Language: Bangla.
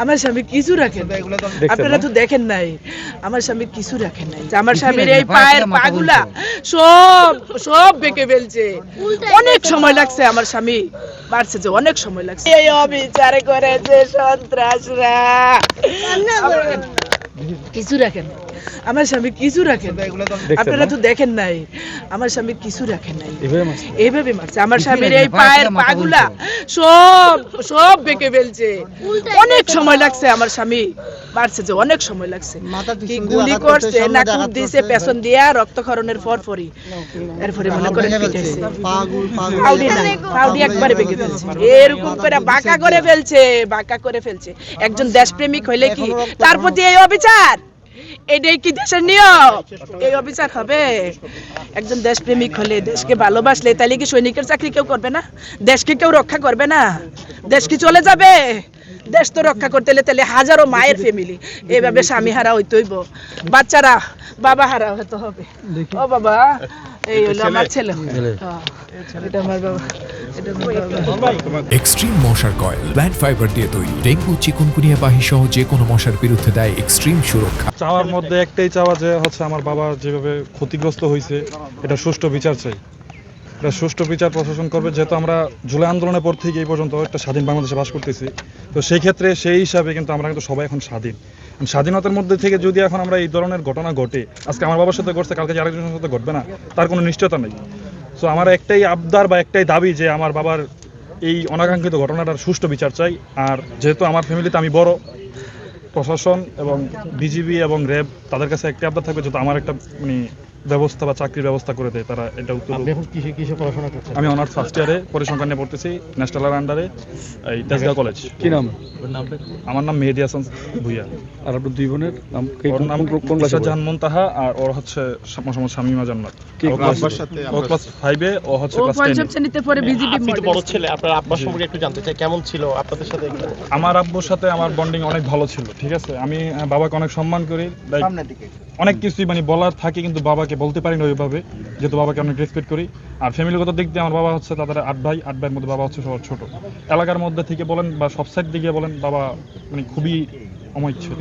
আমার স্বামী কিছু রাখেন নাই, আপনারা তো দেখেন নাই। আমার স্বামী কিছু রাখেন নাই, আমার স্বামীর এই পায়ের পাগুলা সব সব বেঁকে ফেলছে। অনেক সময় লাগছে, আমার স্বামী মারছে যে অনেক সময় লাগছে। এই অবিচার করেছে সন্ত্রাসরা, কিছু রাখেন নাই। আমার স্বামী কিছু রাখেন নাই, আপনারা তো দেখেন নাই। আমার স্বামী কিছু রাখেন নাই, এইভাবে মারছে। আমার স্বামীর এই পায়ের পাগুলা সব সব বেঁকে ফেলছে। অনেক সময় লাগছে, আমার স্বামী মারছে যে অনেক সময় লাগছে। কি গুলি করছে না কুপ দিয়েছে পেছন দিয়া রক্তক্ষরণের পরপরই, এরপরে মনে করেন পিটাইছে। পাউডি একবারে বেঁকে ফেলছে, এরকম করে বাঁকা করে ফেলছে, বাঁকা করে ফেলছে। একজন দেশপ্রেমিক হইলে কি তার প্রতি এই অবিচার? এটাই কি দেশের নিয়ম? এই অবিচার হবে? একজন দেশপ্রেমিক হলে, দেশকে ভালোবাসলে, তাহলে কি সৈনিকের চাকরি কেউ করবে না? দেশকে কেউ রক্ষা করবে না? দেশ কি চলে যাবে? দেশ তো রক্ষা করতে হলে তাহলে হাজারো মায়ের ফ্যামিলি এইভাবে স্বামী হারা হইতে হইব, বাচ্চারা বাবা হারা হতে হবে। ও বাবা, এই হলো আমার ছেলে, এটা আমার বাবা, এটা আমার বাবা। এক্সট্রিম মশার কয়েল প্ল্যান্ট ফাইবার দিয়ে তৈরি, ডেঙ্গু চিকুনগুনিয়া বাহি সহ যে কোনো মশার বিরুদ্ধে দেয় এক্সট্রিম সুরক্ষা। চাওয়ার মধ্যে একটাই চাওয়া যে আমার বাবা যেভাবে ক্ষতিগ্রস্ত হয়েছে, এটা সুষ্ঠু বিচার চাই। এটা সুষ্ঠু বিচার প্রশাসন করবে, যেহেতু আমরা জুলাই আন্দোলনের পর থেকে এই পর্যন্ত একটা স্বাধীন বাংলাদেশে বাস করতেছি। তো সেই ক্ষেত্রে সেই হিসাবে কিন্তু আমরা কিন্তু সবাই এখন স্বাধীন। স্বাধীনতার মধ্যে থেকে যদি এখন আমরা এই ধরনের ঘটনা ঘটে, আজকে আমার বাবার সাথে ঘটছে, কালকে যে আরেকজনের সাথে ঘটবে না, তার কোনো নিশ্চয়তা নেই। সো আমার একটাই আবদার বা একটাই দাবি যে আমার বাবার এই অনাকাঙ্ক্ষিত ঘটনাটার সুষ্ঠু বিচার চাই। আর যেহেতু আমার ফ্যামিলিতে আমি বড়, প্রশাসন এবং বিজিবি এবং র্যাব তাদের কাছে একটা আবদার থাকবে, যেহেতু আমার একটা ব্যবস্থা বা চাকরির ব্যবস্থা করে দেয় তারা। এটা উত্তর। কিসে পড়াশোনা করছেন? আমি অনার্স ফার্স্ট ইয়ারে পরিসংখ্যান নিয়ে পড়তেছি, ন্যাশনাল আন্ডারে, এই তেজগাঁও কলেজ। কি নাম? আমার নাম মেহেদি হাসান ভুইয়া। আর আপনার দুই বোনের নাম? ওর নাম জাহান মুনতাহা, আর ওর হচ্ছে মোহাম্মদ শামীমা জান্নাত। ও ক্লাস 5 এ, ও হচ্ছে ক্লাস 10 এ। শ্রেণীতে পড়ে বিজিবি আপনি তো বড় ছেলে, আপনার আব্বার সম্পর্কে একটু জানতে চাই, কেমন ছিল আপনাদের সাথে? আমার আব্বুর সাথে আমার বন্ডিং অনেক ভালো ছিল, ঠিক আছে। আমি বাবাকে অনেক সম্মান করি, অনেক কিছুই বলার থাকে, কিন্তু বাবাকে বলতে পারি না ওইভাবে, যেহেতু বাবাকে অনেক রেসপেক্ট করি। আর ফ্যামিলিগত দিক দিয়ে আমার বাবা হচ্ছে, তাদের 8 ভাই, 8 ভাইয়ের মধ্যে বাবা হচ্ছে সবার ছোট। এলাকার মধ্যে থেকে বলেন বা সব সাইড দিকে বলেন, বাবা খুবই অময় ছিল।